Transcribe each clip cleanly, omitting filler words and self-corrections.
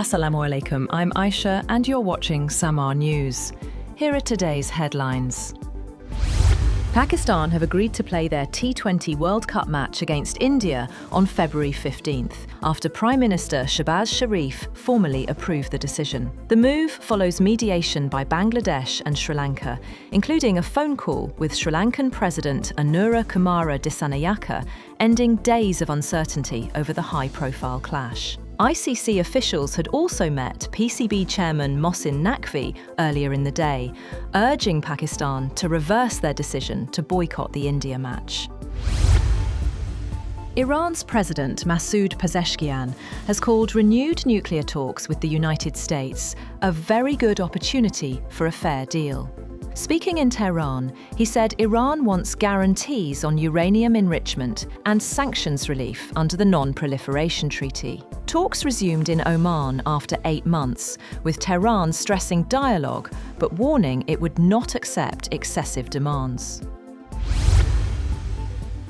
Assalamu alaikum, I'm Aisha and you're watching Samaa News. Here are today's headlines. Pakistan have agreed to play their T20 World Cup match against India on February 15th, after Prime Minister Shehbaz Sharif formally approved the decision. The move follows mediation by Bangladesh and Sri Lanka, including a phone call with Sri Lankan President Anura Kumara Dissanayake, ending days of uncertainty over the high-profile clash. ICC officials had also met PCB Chairman Mohsin Naqvi earlier in the day, urging Pakistan to reverse their decision to boycott the India match. Iran's President Masoud Pezeshkian has called renewed nuclear talks with the United States a very good opportunity for a fair deal. Speaking in Tehran, he said Iran wants guarantees on uranium enrichment and sanctions relief under the Non-Proliferation Treaty. Talks resumed in Oman after 8 months, with Tehran stressing dialogue but warning it would not accept excessive demands.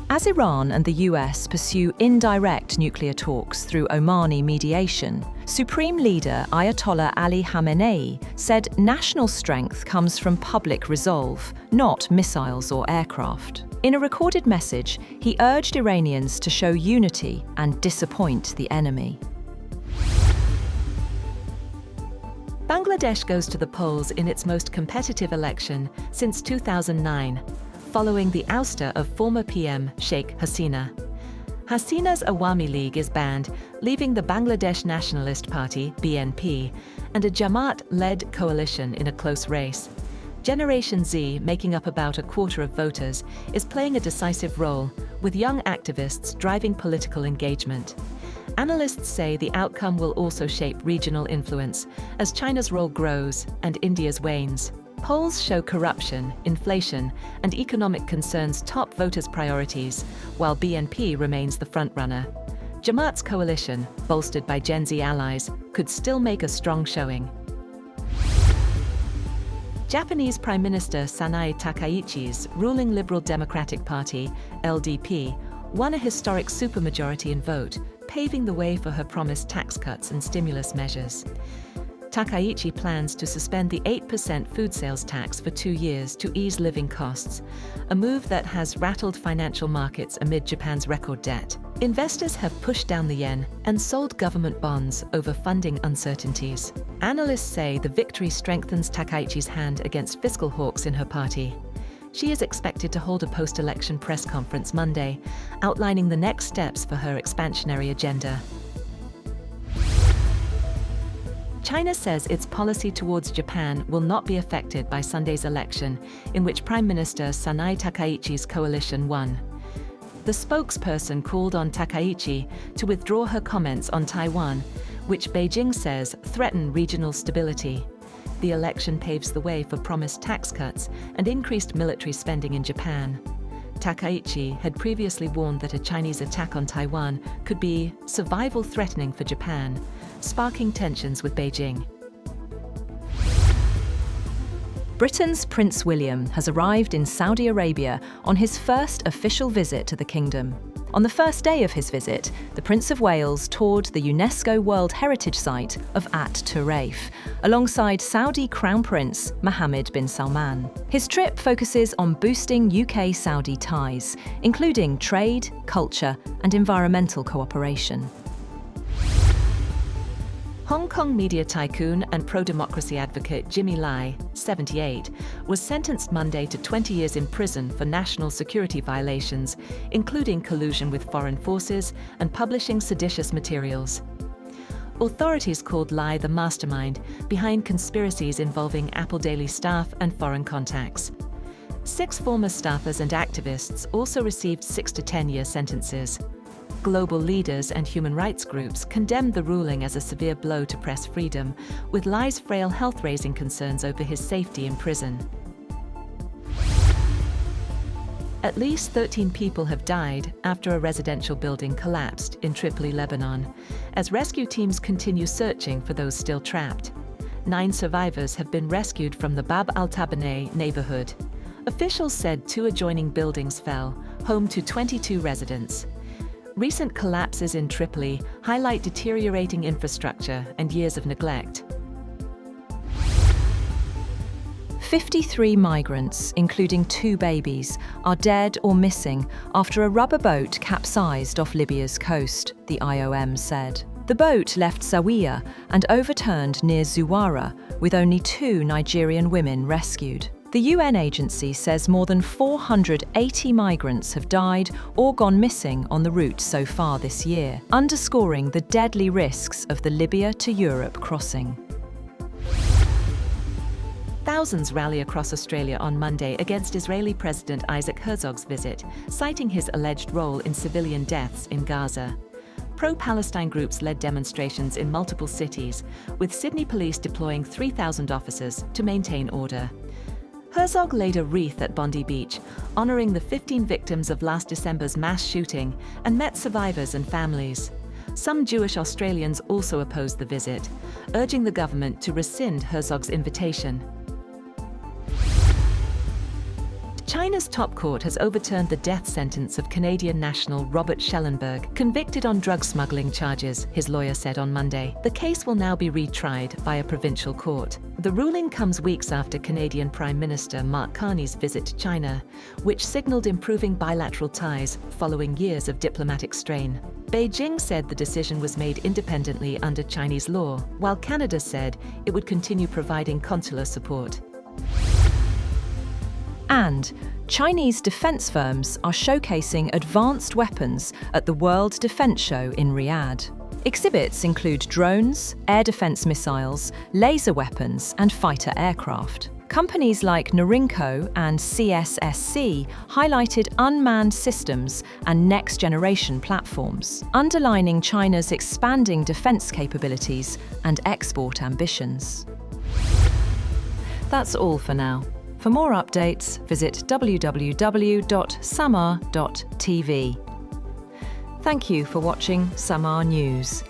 As Iran and the US pursue indirect nuclear talks through Omani mediation, Supreme Leader Ayatollah Ali Khamenei said national strength comes from public resolve, not missiles or aircraft. In a recorded message, he urged Iranians to show unity and disappoint the enemy. Bangladesh goes to the polls in its most competitive election since 2009. Following the ouster of former PM Sheikh Hasina. Hasina's Awami League is banned, leaving the Bangladesh Nationalist Party, BNP, and a Jamaat-led coalition in a close race. Generation Z, making up about a quarter of voters, is playing a decisive role, with young activists driving political engagement. Analysts say the outcome will also shape regional influence as China's role grows and India's wanes. Polls show corruption, inflation, and economic concerns top voters' priorities, while BNP remains the frontrunner. Jamaat's coalition, bolstered by Gen Z allies, could still make a strong showing. Japanese Prime Minister Sanae Takaichi's ruling Liberal Democratic Party, LDP, won a historic supermajority in vote, paving the way for her promised tax cuts and stimulus measures. Takaichi plans to suspend the 8% food sales tax for 2 years to ease living costs, a move that has rattled financial markets amid Japan's record debt. Investors have pushed down the yen and sold government bonds over funding uncertainties. Analysts say the victory strengthens Takaichi's hand against fiscal hawks in her party. She is expected to hold a post-election press conference Monday, outlining the next steps for her expansionary agenda. China says its policy towards Japan will not be affected by Sunday's election, in which Prime Minister Sanae Takaichi's coalition won. The spokesperson called on Takaichi to withdraw her comments on Taiwan, which Beijing says threaten regional stability. The election paves the way for promised tax cuts and increased military spending in Japan. Takaichi had previously warned that a Chinese attack on Taiwan could be survival-threatening for Japan, sparking tensions with Beijing. Britain's Prince William has arrived in Saudi Arabia on his first official visit to the kingdom. On the first day of his visit, the Prince of Wales toured the UNESCO World Heritage Site of At Turayf, alongside Saudi Crown Prince Mohammed bin Salman. His trip focuses on boosting UK-Saudi ties, including trade, culture, and environmental cooperation. Hong Kong media tycoon and pro-democracy advocate Jimmy Lai, 78, was sentenced Monday to 20 years in prison for national security violations, including collusion with foreign forces and publishing seditious materials. Authorities called Lai the mastermind behind conspiracies involving Apple Daily staff and foreign contacts. 6 former staffers and activists also received 6 to 10-year sentences. Global leaders and human rights groups condemned the ruling as a severe blow to press freedom, with Lai's frail health raising concerns over his safety in prison. At least 13 people have died after a residential building collapsed in Tripoli, Lebanon, as rescue teams continue searching for those still trapped. 9 survivors have been rescued from the Bab al-Tabaneh neighborhood. Officials said 2 adjoining buildings fell, home to 22 residents. Recent collapses in Tripoli highlight deteriorating infrastructure and years of neglect. 53 migrants, including 2 babies, are dead or missing after a rubber boat capsized off Libya's coast, the IOM said. The boat left Zawiya and overturned near Zuwara, with only 2 Nigerian women rescued. The UN agency says more than 480 migrants have died or gone missing on the route so far this year, underscoring the deadly risks of the Libya to Europe crossing. Thousands rally across Australia on Monday against Israeli President Isaac Herzog's visit, citing his alleged role in civilian deaths in Gaza. Pro-Palestine groups led demonstrations in multiple cities, with Sydney police deploying 3,000 officers to maintain order. Herzog laid a wreath at Bondi Beach, honouring the 15 victims of last December's mass shooting, and met survivors and families. Some Jewish Australians also opposed the visit, urging the government to rescind Herzog's invitation. China's top court has overturned the death sentence of Canadian national Robert Schellenberg, convicted on drug smuggling charges, his lawyer said on Monday. The case will now be retried by a provincial court. The ruling comes weeks after Canadian Prime Minister Mark Carney's visit to China, which signalled improving bilateral ties following years of diplomatic strain. Beijing said the decision was made independently under Chinese law, while Canada said it would continue providing consular support. And Chinese defense firms are showcasing advanced weapons at the World Defense Show in Riyadh. Exhibits include drones, air defense missiles, laser weapons, and fighter aircraft. Companies like Norinco and CSSC highlighted unmanned systems and next-generation platforms, underlining China's expanding defense capabilities and export ambitions. That's all for now. For more updates, visit www.samaa.tv. Thank you for watching Samaa News.